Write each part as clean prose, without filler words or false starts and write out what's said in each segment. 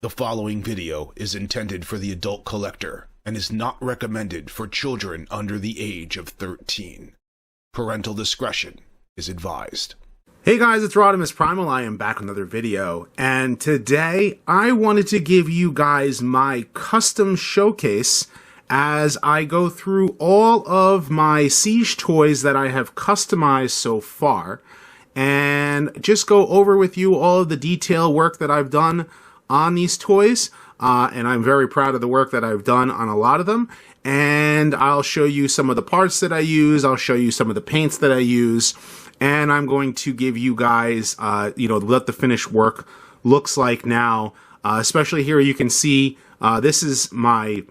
The following video is intended for the adult collector and is not recommended for children under the age of 13. Parental discretion is advised. Hey guys, it's Rodimus Primal. I am back with another video, and today I wanted to give you guys my custom showcase as I go through all of my Siege toys that I have customized so far, and just go over with you all of the detail work that I've done on these toys, and I'm very proud of the work that I've done on a lot of them. And I'll show you some of the parts that I use, I'll show you some of the paints that I use, and I'm going to give you guys, what the finished work looks like now. Especially here you can see, this is my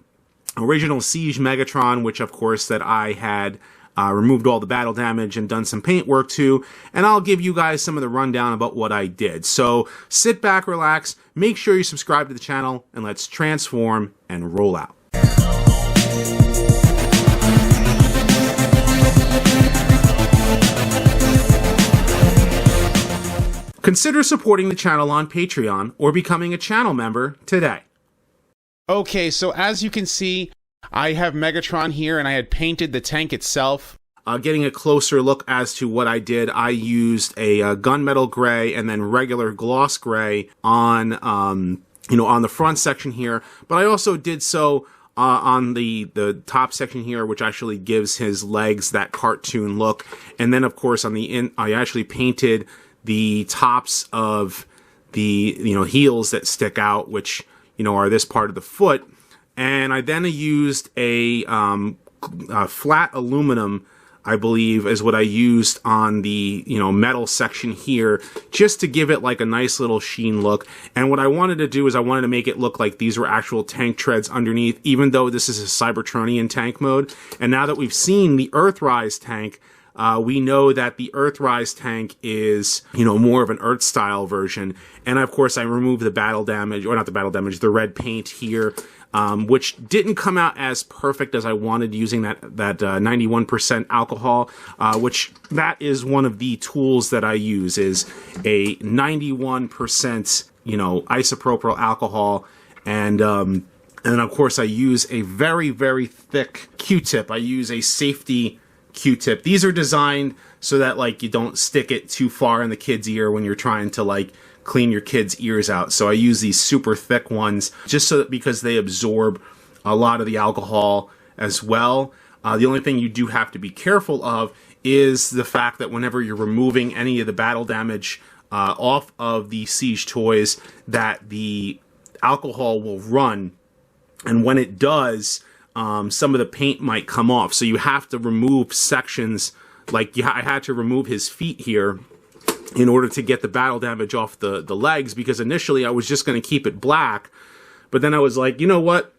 original Siege Megatron, which of course that I had removed all the battle damage and done some paint work to, and I'll give you guys some of the rundown about what I did. So sit back, relax, make sure you subscribe to the channel, and let's transform and roll out. Consider supporting the channel on Patreon or becoming a channel member today. Okay, so as you can see, I have Megatron here, and I had painted the tank itself. Getting a closer look as to what I did, I used a gunmetal gray and then regular gloss gray on, on the front section here. But I also did so on the top section here, which actually gives his legs that cartoon look. And then, of course, on the I actually painted the tops of the heels that stick out, which are this part of the foot. And I then used a flat aluminum, I believe, is what I used on the metal section here, just to give it like a nice little sheen look. And what I wanted to do is I wanted to make it look like these were actual tank treads underneath, even though this is a Cybertronian tank mode. And now that we've seen the Earthrise tank, we know that the Earthrise tank is, more of an Earth style version. And of course I removed the battle damage, or not the battle damage, the red paint here, which didn't come out as perfect as I wanted using that 91% alcohol, which that is one of the tools that I use, is a 91%, isopropyl alcohol. And of course I use a very, very thick Q-tip. I use a safety Q-tip. These are designed so that you don't stick it too far in the kid's ear when you're trying to clean your kid's ears out. So I use these super thick ones just so that, because they absorb a lot of the alcohol as well. The only thing you do have to be careful of is the fact that whenever you're removing any of the battle damage off of the Siege toys, that the alcohol will run, and when it does, some of the paint might come off. So you have to remove sections, I had to remove his feet here in order to get the battle damage off the legs, because initially I was just going to keep it black, but then I was like, you know what,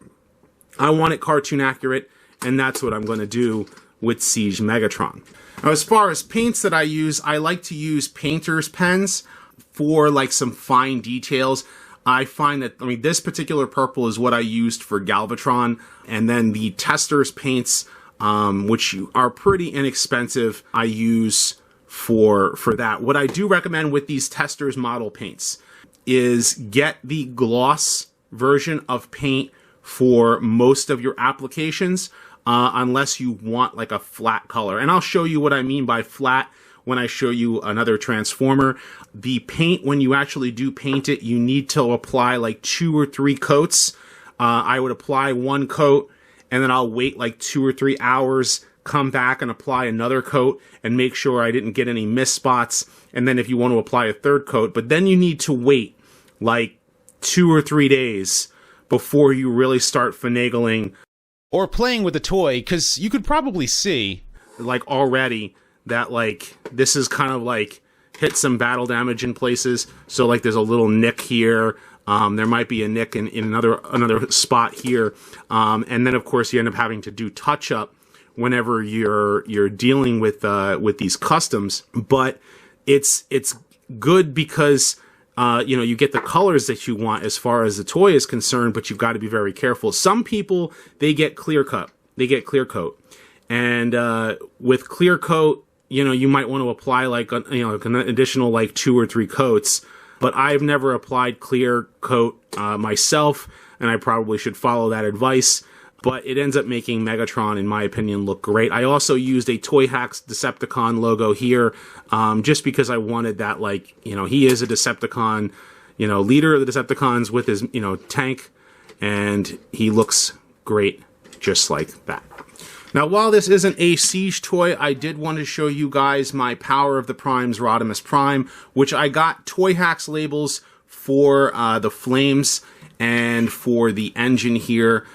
I want it cartoon accurate, and that's what I'm going to do with Siege Megatron. Now, as far as paints that I use, I like to use painter's pens for some fine details. I find that, this particular purple is what I used for Galvatron, and then the tester's paints, which are pretty inexpensive, I use for that. What I do recommend with these testers model paints is get the gloss version of paint for most of your applications, unless you want a flat color. And I'll show you what I mean by flat when I show you another transformer. The paint, when you actually do paint it, you need to apply 2 or 3 coats. I would apply 1 coat, and then I'll wait 2 or 3 hours, come back and apply another coat and make sure I didn't get any mist spots. And then if you want to apply a 3rd coat, but then you need to wait 2 or 3 days before you really start finagling Or playing with the toy, because you could probably see already that this is kind of hit some battle damage in places. So there's a little nick here. There might be a nick in another spot here. And then of course you end up having to do touch up whenever you're dealing with these customs. But it's good because you get the colors that you want as far as the toy is concerned, but you've got to be very careful. Some people, they get clear coat. And with clear coat, you might want to apply an additional 2 or 3 coats. but I've never applied clear coat myself, and I probably should follow that advice. But it ends up making Megatron, in my opinion, look great. I also used a Toy Hacks Decepticon logo here, just because I wanted that, like, you know, he is a Decepticon, you know, leader of the Decepticons with his, you know, tank, and he looks great just like that. Now, while this isn't a Siege toy, I did want to show you guys my Power of the Primes Rodimus Prime, which I got Toy Hacks labels for the flames and for the engine here.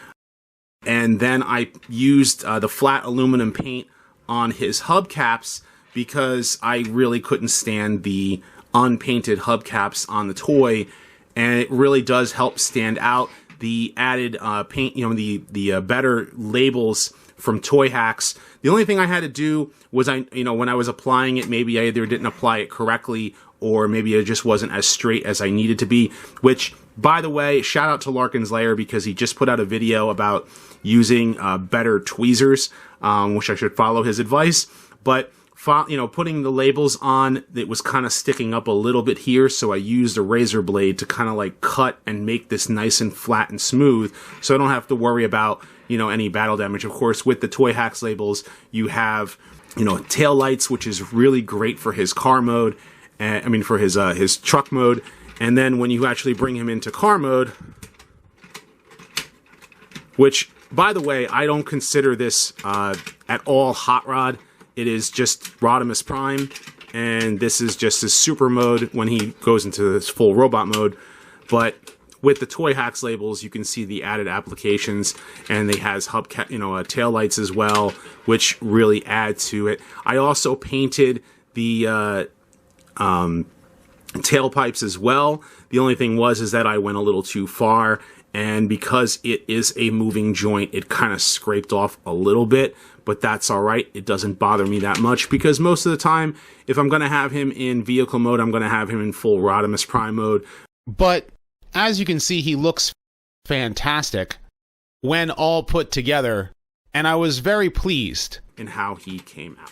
And then I used the flat aluminum paint on his hubcaps because I really couldn't stand the unpainted hubcaps on the toy, and it really does help stand out. The added paint, you know, the better labels from Toy Hacks. The only thing I had to do was, when I was applying it, maybe I either didn't apply it correctly or maybe it just wasn't as straight as I needed to be, which, by the way, shout out to Larkin's Lair because he just put out a video about using better tweezers, which I should follow his advice. But, putting the labels on, it was kind of sticking up a little bit here, so I used a razor blade to kind of like cut and make this nice and flat and smooth, so I don't have to worry about, any battle damage. Of course, with the Toy Hacks labels, you have, tail lights, which is really great for his car mode, for his truck mode. And then when you actually bring him into car mode, which, by the way, I don't consider this at all Hot Rod. It is just Rodimus Prime, and this is just his super mode when he goes into this full robot mode. But with the Toy Hacks labels, you can see the added applications, and they has tail lights as well, which really add to it. I also painted the tailpipes as well. The only thing is that I went a little too far, and because it is a moving joint, it kind of scraped off a little bit, but that's all right. It doesn't bother me that much because most of the time, if I'm going to have him in vehicle mode, I'm going to have him in full Rodimus Prime mode. But as you can see, he looks fantastic when all put together, and I was very pleased in how he came out.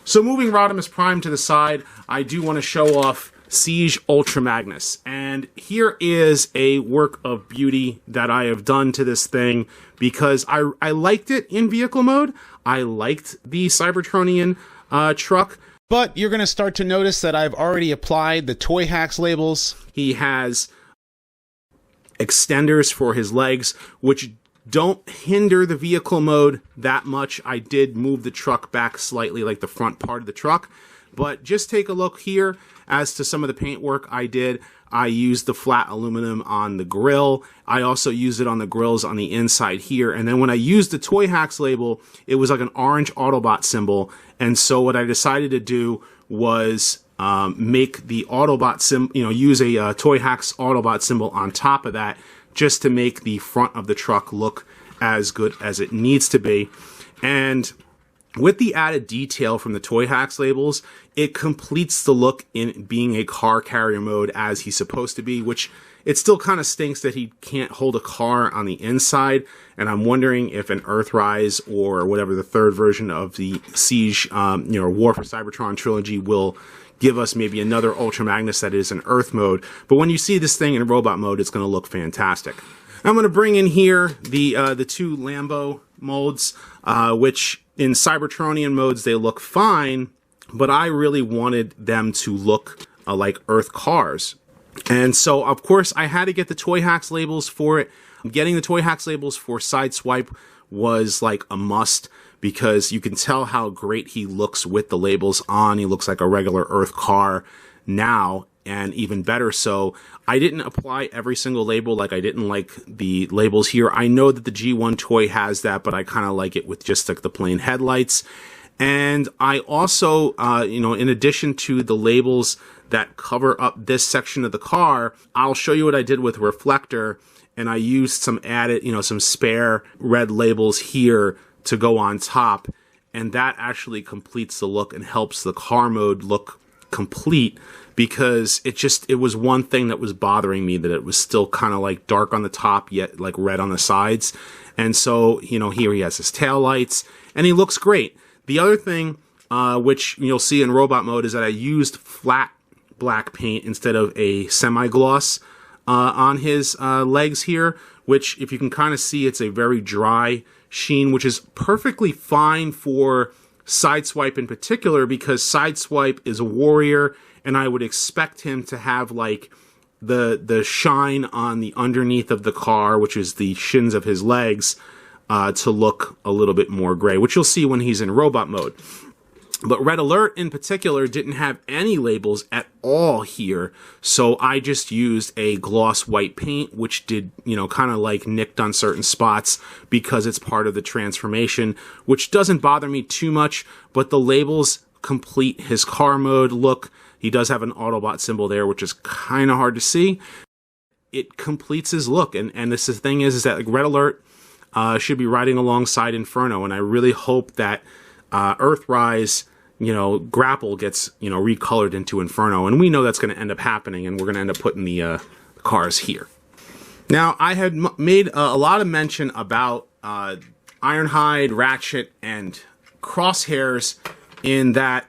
So moving Rodimus Prime to the side, I do want to show off Siege Ultra Magnus. And here is a work of beauty that I have done to this thing because I liked it in vehicle mode. I liked the Cybertronian truck. But you're going to start to notice that I've already applied the Toy Hacks labels. He has extenders for his legs, which don't hinder the vehicle mode that much. I did move the truck back slightly, like the front part of the truck. But just take a look here as to some of the paint work I did. I used the flat aluminum on the grill. I also used it on the grills on the inside here. And then when I used the Toy Hacks label, it was like an orange Autobot symbol. And so what I decided to do was make the Autobot symbol, use a Toy Hacks Autobot symbol on top of that, just to make the front of the truck look as good as it needs to be. And with the added detail from the Toy Hacks labels, it completes the look in being a car carrier mode as he's supposed to be, which it still kind of stinks that he can't hold a car on the inside. And I'm wondering if an Earthrise or whatever the third version of the Siege, War for Cybertron trilogy will give us maybe another Ultra Magnus that is in Earth mode. But when you see this thing in robot mode, it's going to look fantastic. I'm going to bring in here the two Lambo molds, which in Cybertronian modes, they look fine, but I really wanted them to look like Earth cars. And so, of course, I had to get the Toy Hacks labels for it. Getting the Toy Hacks labels for Sideswipe was like a must because you can tell how great he looks with the labels on. He looks like a regular Earth car now, and even better so. I didn't apply every single label, like I didn't like the labels here. I know that the G1 toy has that, but I kind of like it with just like the plain headlights. And I also, in addition to the labels that cover up this section of the car, I'll show you what I did with Reflector. And I used some added, some spare red labels here to go on top. And that actually completes the look and helps the car mode look complete, because it was one thing that was bothering me, that it was still kind of like dark on the top yet like red on the sides. And so, here he has his tail lights and he looks great. The other thing, which you'll see in robot mode, is that I used flat black paint instead of a semi-gloss on his legs here, which if you can kind of see, it's a very dry sheen, which is perfectly fine for Sideswipe in particular, because Sideswipe is a warrior, and I would expect him to have like the shine on the underneath of the car, which is the shins of his legs, to look a little bit more gray, which you'll see when he's in robot mode. But Red Alert in particular didn't have any labels at all here, so I just used a gloss white paint, which did, kind of like nicked on certain spots because it's part of the transformation, which doesn't bother me too much, but the labels complete his car mode look. He does have an Autobot symbol there, which is kind of hard to see. It completes his look, and this the thing is that like Red Alert should be riding alongside Inferno, and I really hope that Earthrise, Grapple gets, recolored into Inferno, and we know that's going to end up happening, and we're going to end up putting the cars here. Now, I had made a lot of mention about Ironhide, Ratchet, and Crosshairs in that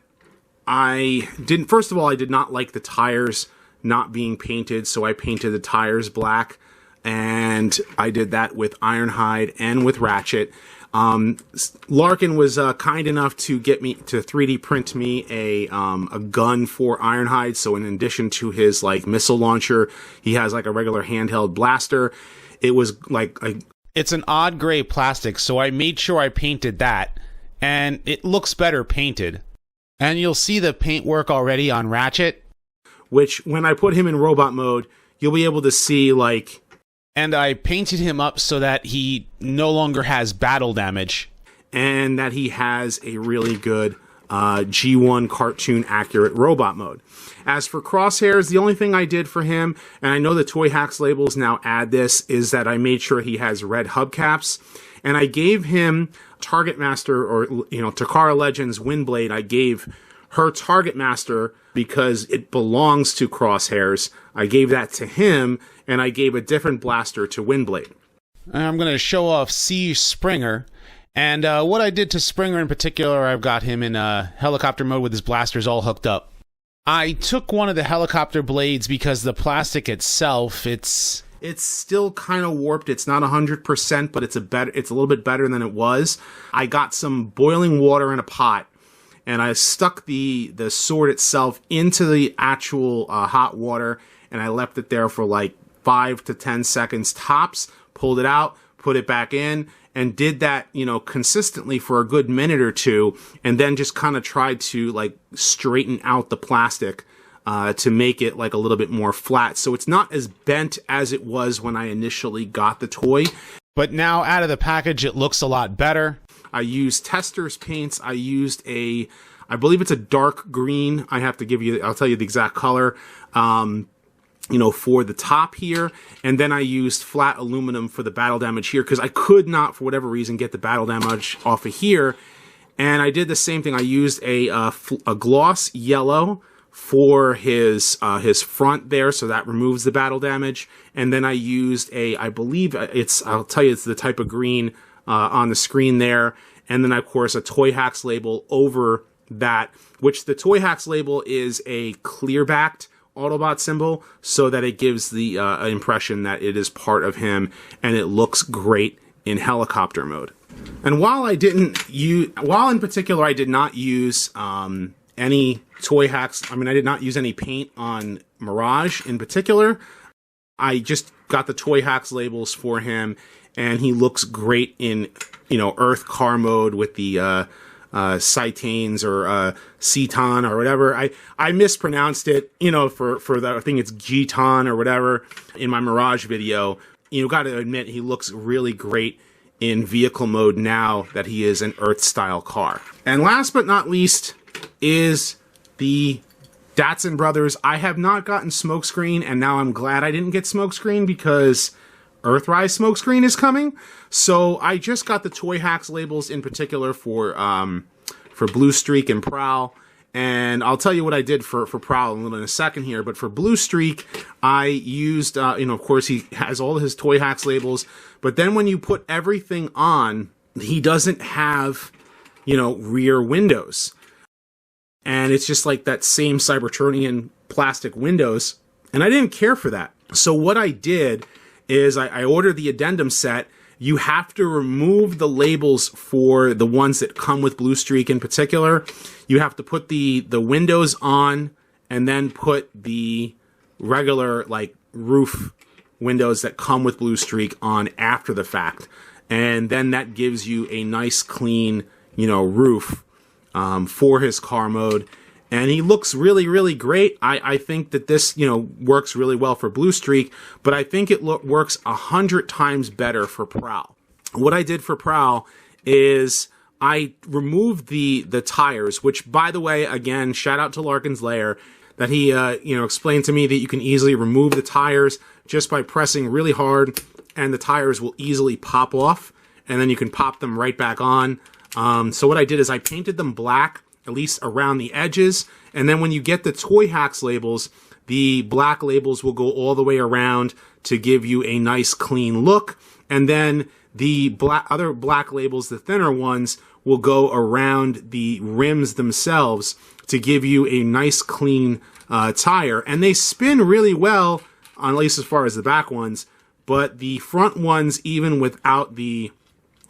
first of all, I did not like the tires not being painted, so I painted the tires black, and I did that with Ironhide and with Ratchet. Larkin was kind enough to get me to 3D print me a gun for Ironhide. So in addition to his like missile launcher, he has like a regular handheld blaster. It was like it's an odd gray plastic, so I made sure I painted that, and it looks better painted. And you'll see the paintwork already on Ratchet, which when I put him in robot mode, you'll be able to see like. And I painted him up so that he no longer has battle damage. And that he has a really good G1 cartoon accurate robot mode. As for Crosshairs, the only thing I did for him, and I know the Toy Hacks labels now add this, is that I made sure he has red hubcaps. And I gave him Target Master, or, Takara Legends Windblade, I gave her Target Master because it belongs to Crosshairs. I gave that to him, and I gave a different blaster to Windblade. I'm going to show off C. Springer. And what I did to Springer in particular, I've got him in helicopter mode with his blasters all hooked up. I took one of the helicopter blades because the plastic itself, it's still kind of warped. It's not 100%, but it's a little bit better than it was. I got some boiling water in a pot, and I stuck the sword itself into the actual hot water, and I left it there for like 5 to 10 seconds tops, pulled it out, put it back in, and did that, consistently for a good minute or two, and then just kind of tried to like straighten out the plastic to make it like a little bit more flat. So it's not as bent as it was when I initially got the toy. But now out of the package, it looks a lot better. I used Tester's paints. I used I believe it's a dark green. I'll tell you the exact color, for the top here. And then I used flat aluminum for the battle damage here, because I could not, for whatever reason, get the battle damage off of here. And I did the same thing. I used a gloss yellow for his front there, so that removes the battle damage. And then I used I believe I'll tell you, it's the type of green on the screen there. And then, of course, a Toy Hacks label over that, which the Toy Hacks label is a clear-backed Autobot symbol, so that it gives the impression that it is part of him, and it looks great in helicopter mode. And while in particular I did not use any Toy Hacks, I did not use any paint on Mirage in particular, I just got the Toy Hacks labels for him, and he looks great in, Earth car mode with the Citanes or Ceton or whatever. I mispronounced it, for the, I think it's Geton or whatever in my Mirage video. Got to admit, he looks really great in vehicle mode now that he is an Earth style car. And last but not least is the Datsun Brothers. I have not gotten Smokescreen, and now I'm glad I didn't get Smokescreen, because Earthrise Smokescreen is coming. So I just got the Toy Hacks labels in particular for Blue Streak and Prowl. And I'll tell you what I did for Prowl in a second here. But for Blue Streak, I used, of course, he has all his Toy Hacks labels. But then when you put everything on, he doesn't have, rear windows. And it's just like that same Cybertronian plastic windows, and I didn't care for that. So what I did is I ordered the addendum set. You have to remove the labels for the ones that come with Blue Streak in particular. You have to put the windows on and then put the regular like roof windows that come with Blue Streak on after the fact. And then that gives you a nice clean, roof for his car mode. And he looks really, really great. I think that this, works really well for Blue Streak, but I think it works 100 times better for Prowl. What I did for Prowl is I removed the tires, which, by the way, again, shout out to Larkin's Lair, that he, explained to me that you can easily remove the tires just by pressing really hard, and the tires will easily pop off, and then you can pop them right back on. So what I did is I painted them black, at least around the edges, and then when you get the Toy Hacks labels, the black labels will go all the way around to give you a nice clean look, and then the other black labels, the thinner ones, will go around the rims themselves to give you a nice clean tire, and they spin really well, at least as far as the back ones, but the front ones, even without the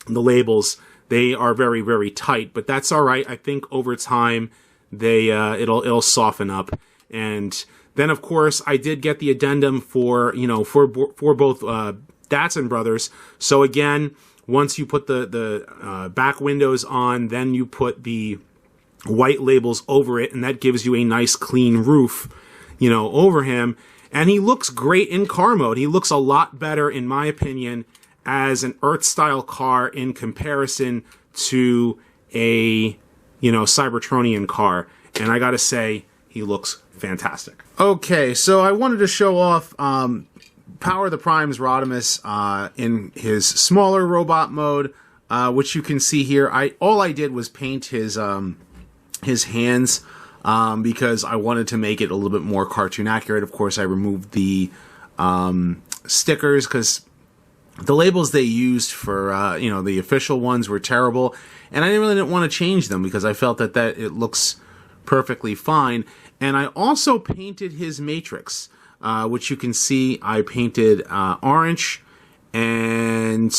labels, they are very, very tight, but that's all right. I think over time it'll soften up. And then, of course, I did get the addendum for both Datsun brothers. So again, once you put the back windows on, then you put the white labels over it, and that gives you a nice clean roof, over him. And he looks great in car mode. He looks a lot better, in my opinion, as an Earth-style car in comparison to a, Cybertronian car. And I gotta say, he looks fantastic. Okay, so I wanted to show off Power the Prime's Rodimus in his smaller robot mode, which you can see here. All I did was paint his hands because I wanted to make it a little bit more cartoon accurate. Of course, I removed the stickers because the labels they used for, the official ones were terrible, and I really didn't want to change them because I felt that it looks perfectly fine. And I also painted his matrix, which you can see I painted orange, and,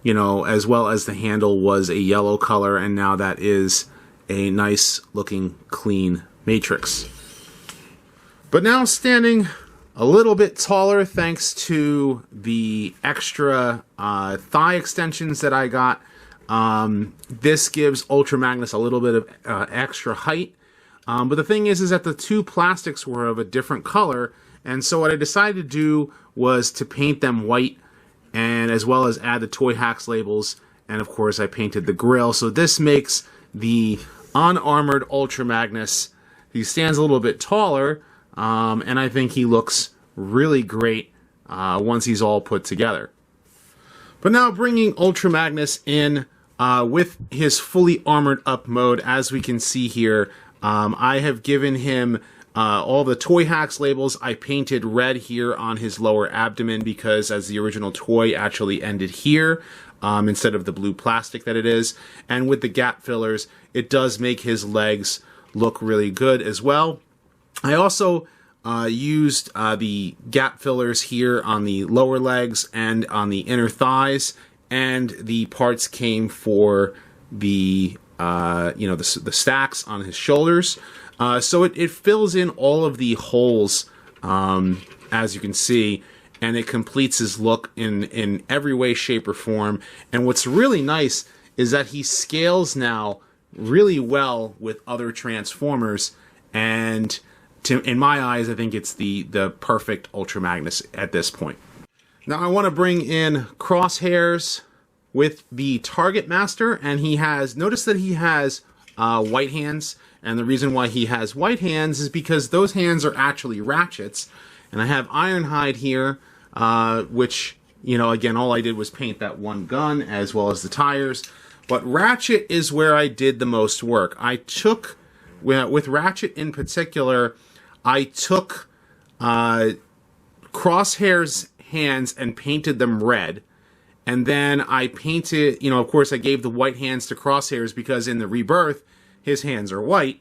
as well as the handle was a yellow color, and now that is a nice looking clean matrix. But now standing a little bit taller thanks to the extra thigh extensions that I got. This gives Ultra Magnus a little bit of extra height. But the thing is that the two plastics were of a different color, and so what I decided to do was to paint them white, and as well as add the Toy Hacks labels, and of course I painted the grille. So this makes the unarmored Ultra Magnus. He stands a little bit taller, and I think he looks really great once he's all put together. But now bringing Ultra Magnus in with his fully armored up mode, as we can see here, I have given him all the Toy Hacks labels. I painted red here on his lower abdomen because as the original toy actually ended here instead of the blue plastic that it is. And with the gap fillers, it does make his legs look really good as well. I also used the gap fillers here on the lower legs and on the inner thighs, and the parts came for the the stacks on his shoulders. So it fills in all of the holes, as you can see, and it completes his look in every way, shape, or form. And what's really nice is that he scales now really well with other Transformers, and in my eyes, I think it's the perfect Ultra Magnus at this point. Now I want to bring in Crosshairs with the Target Master, and notice that he has white hands, and the reason why he has white hands is because those hands are actually ratchets. And I have Ironhide here, which, again, all I did was paint that one gun as well as the tires. But Ratchet is where I did the most work. With Ratchet in particular, I took Crosshair's hands and painted them red. And then I painted, of course I gave the white hands to Crosshairs because in the Rebirth, his hands are white.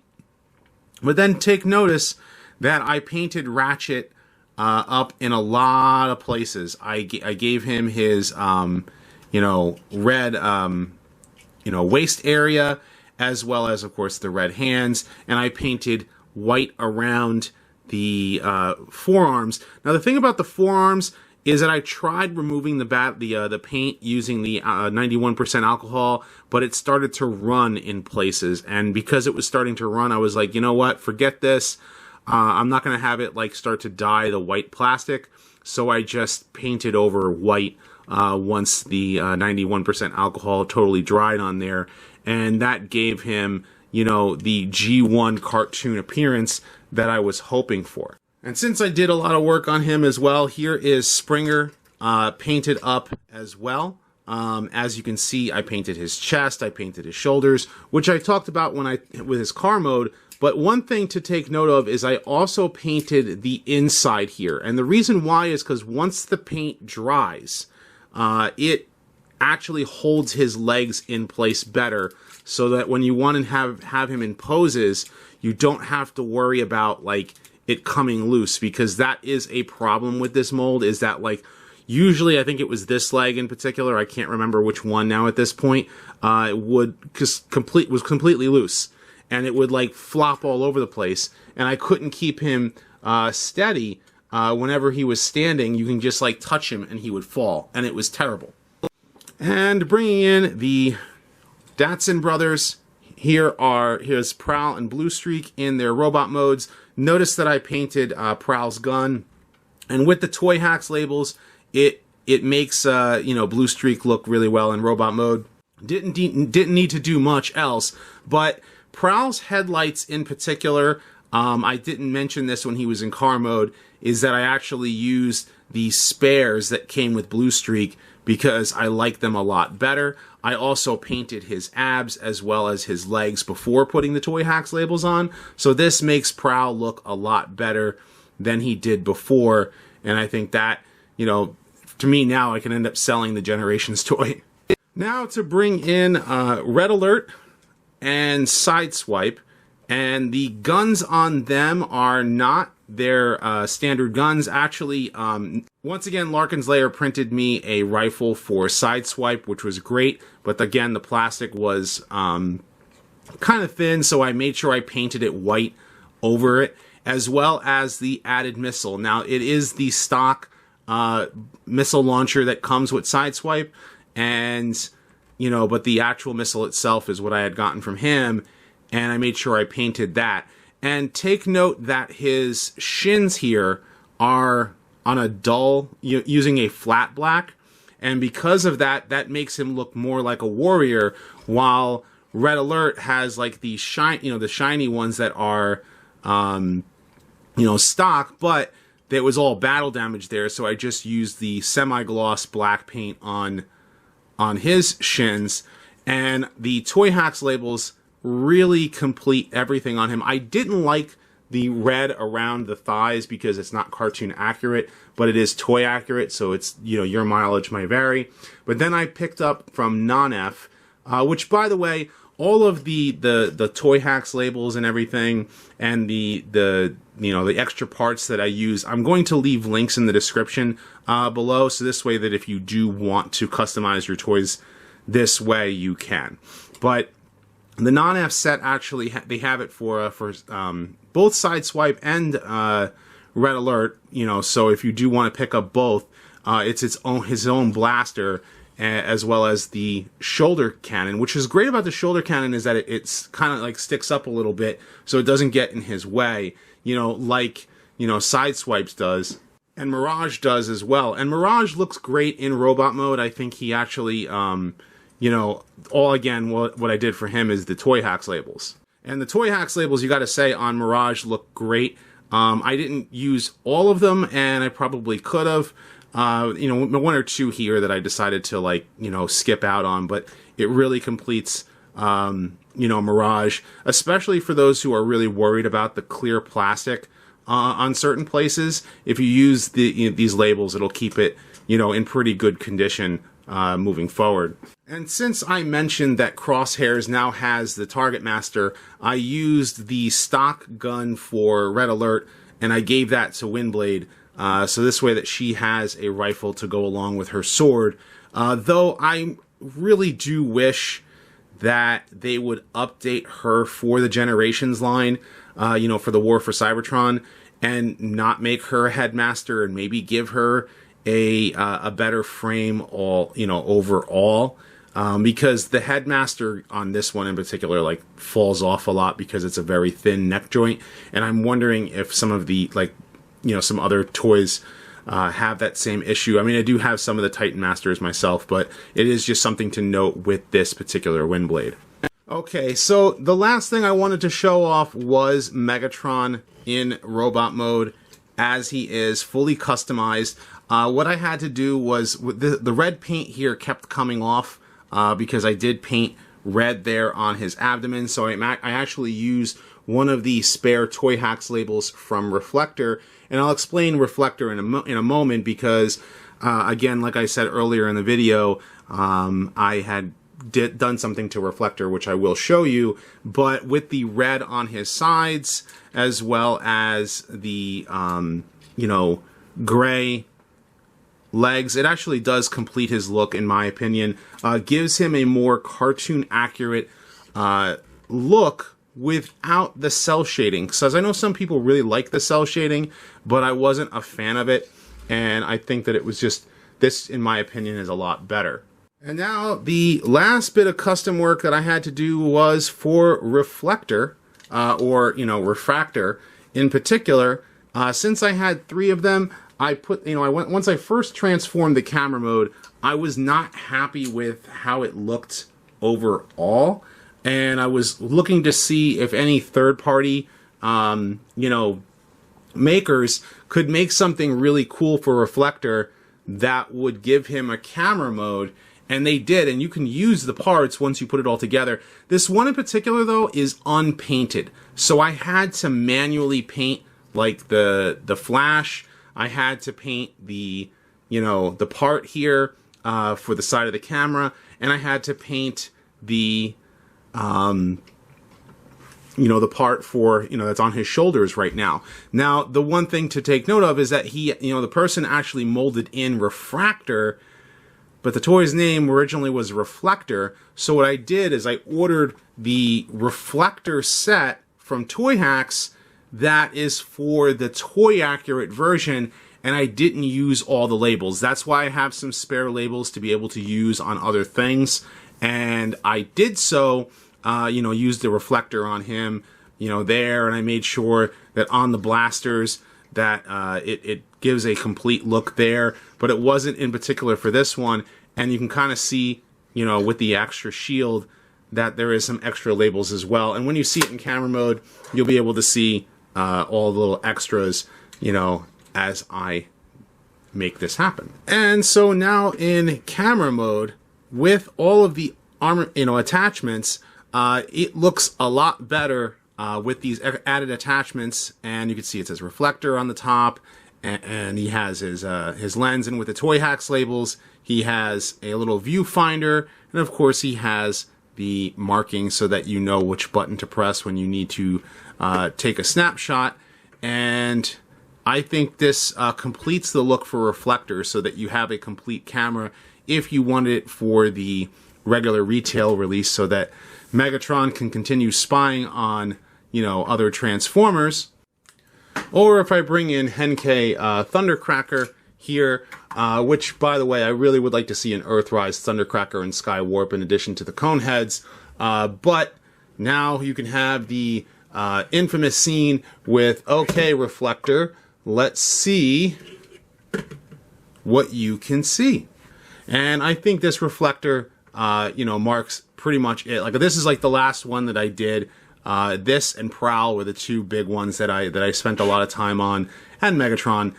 But then take notice that I painted Ratchet up in a lot of places. I gave him his, red, waist area, as well as, of course, the red hands, and I painted white around the forearms. Now, the thing about the forearms is that I tried removing the paint using the 91% alcohol, but it started to run in places, and because it was starting to run, I was like, you know what, forget this. I'm not going to have it like start to dye the white plastic, so I just painted over white once the 91% alcohol totally dried on there, and that gave him, the G1 cartoon appearance that I was hoping for. And since I did a lot of work on him as well, here is Springer painted up as well. As you can see, I painted his chest, I painted his shoulders, which I talked about with his car mode. But one thing to take note of is I also painted the inside here. And the reason why is because once the paint dries, it actually holds his legs in place better, so that when you want to have him in poses, you don't have to worry about like it coming loose, because that is a problem with this mold, is that like usually I think it was this leg in particular, I can't remember which one now at this point, it was completely loose, and it would like flop all over the place, and I couldn't keep him steady. Whenever he was standing, you can just like touch him and he would fall, and it was terrible. And bringing in the Datsun brothers, here's Prowl and Blue Streak in their robot modes. Notice that I painted Prowl's gun, and with the Toy Hacks labels, it makes Blue Streak look really well in robot mode. Didn't need to do much else, but Prowl's headlights in particular, I didn't mention this when he was in car mode, is that I actually used the spares that came with Blue Streak because I like them a lot better. I also painted his abs as well as his legs before putting the Toy Hacks labels on, so this makes Prowl look a lot better than he did before, and I think that, to me now I can end up selling the Generations toy. Now to bring in Red Alert and Sideswipe, and the guns on them are not their standard guns. Actually, once again, Larkin's Lair printed me a rifle for Sideswipe, which was great, but again, the plastic was kind of thin, so I made sure I painted it white over it, as well as the added missile. Now, it is the stock missile launcher that comes with Sideswipe, and, but the actual missile itself is what I had gotten from him, and I made sure I painted that. And take note that his shins here are on a dull, using a flat black, and because of that, that makes him look more like a warrior, while Red Alert has like the the shiny ones that are, stock, but there was all battle damage there, so I just used the semi-gloss black paint on his shins, and the Toy Hacks labels really complete everything on him. I didn't like the red around the thighs because it's not cartoon accurate, but it is toy accurate, so it's, your mileage might vary. But then I picked up from Non-F, which, by the way, all of the Toy Hacks labels and everything, and the extra parts that I use, I'm going to leave links in the description below, so this way that if you do want to customize your toys this way, you can. But the Non-F set, actually, they have it for both Sideswipe and Red Alert, so if you do want to pick up both, it's his own blaster, as well as the shoulder cannon. Which is great about the shoulder cannon is that it's kind of like sticks up a little bit, so it doesn't get in his way, like Sideswipes does, and Mirage does as well. And Mirage looks great in robot mode. I think he actually, what I did for him is the Toy Hacks labels. And the Toy Hacks labels, you got to say, on Mirage look great. I didn't use all of them, and I probably could have. One or two here that I decided to skip out on, but it really completes, Mirage, especially for those who are really worried about the clear plastic on certain places. If you use these labels, it'll keep it, in pretty good condition moving forward. And since I mentioned that Crosshairs now has the Target Master, I used the stock gun for Red Alert and I gave that to Windblade, so this way that she has a rifle to go along with her sword. Though I really do wish that they would update her for the Generations line, for the War for Cybertron, and not make her a headmaster, and maybe give her a better frame overall. Because the headmaster on this one in particular, like, falls off a lot because it's a very thin neck joint, and I'm wondering if some of the, some other toys have that same issue. I mean, I do have some of the Titan Masters myself, but it is just something to note with this particular Windblade. Okay, so the last thing I wanted to show off was Megatron in robot mode, as he is fully customized. What I had to do was, the red paint here kept coming off, because I did paint red there on his abdomen, so I actually used one of the spare Toy Hacks labels from Reflector, and I'll explain Reflector in a moment, because again, like I said earlier in the video, I had done something to Reflector, which I will show you, but with the red on his sides, as well as the gray legs, it actually does complete his look, in my opinion. Gives him a more cartoon accurate look without the cell shading, because I know some people really like the cell shading, but I wasn't a fan of it, and I think that it was just, this in my opinion is a lot better. And now the last bit of custom work that I had to do was for Reflector, or Refractor in particular. Since I had 3 of them, I put, once I first transformed the camera mode, I was not happy with how it looked overall, and I was looking to see if any third-party, makers could make something really cool for Reflector that would give him a camera mode, and they did, and you can use the parts once you put it all together. This one in particular, though, is unpainted, so I had to manually paint, like, the flash. I had to paint the part here for the side of the camera, and I had to paint the, the part for, that's on his shoulders right now. Now, the one thing to take note of is that the person actually molded in Refractor, but the toy's name originally was Reflector. So what I did is I ordered the Reflector set from Toy Hacks that is for the toy accurate version, and I didn't use all the labels. That's why I have some spare labels to be able to use on other things, and I did so, used the Reflector on him, there, and I made sure that on the blasters that it gives a complete look there, but it wasn't in particular for this one, and you can kind of see, with the extra shield, that there is some extra labels as well, and when you see it in camera mode, you'll be able to see all the little extras, as I make this happen. And so now in camera mode, with all of the armor, attachments, it looks a lot better with these added attachments, and you can see it says Reflector on the top, and he has his lens, and with the Toy Hacks labels, he has a little viewfinder, and of course he has the marking so that you know which button to press when you need to take a snapshot. And I think this completes the look for Reflector, so that you have a complete camera if you want it for the regular retail release, so that Megatron can continue spying on, other Transformers. Or if I bring in Henkei Thundercracker here, which, by the way, I really would like to see an Earthrise Thundercracker and Skywarp in addition to the Coneheads. But now you can have the infamous scene with, okay, Reflector, let's see what you can see. And I think this Reflector, marks pretty much it. Like, this is like the last one that I did. This and Prowl were the 2 big ones that I spent a lot of time on, and Megatron,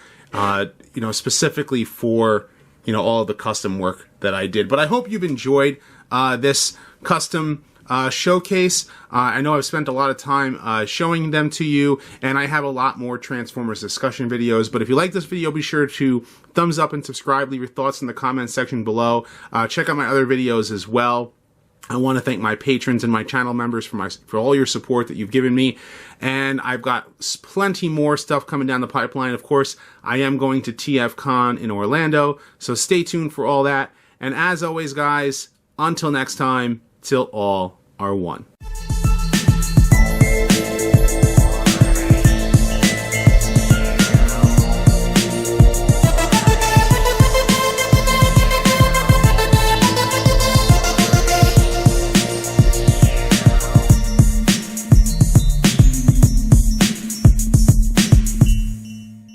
specifically for, all of the custom work that I did. But I hope you've enjoyed this custom showcase. I know I've spent a lot of time showing them to you, and I have a lot more Transformers discussion videos, but if you like this video, be sure to thumbs up and subscribe. Leave your thoughts in the comments section below. Check out my other videos as well. I want to thank my patrons and my channel members for all your support that you've given me. And I've got plenty more stuff coming down the pipeline. Of course, I am going to TFCon in Orlando, so stay tuned for all that. And as always, guys, until next time, till all are one.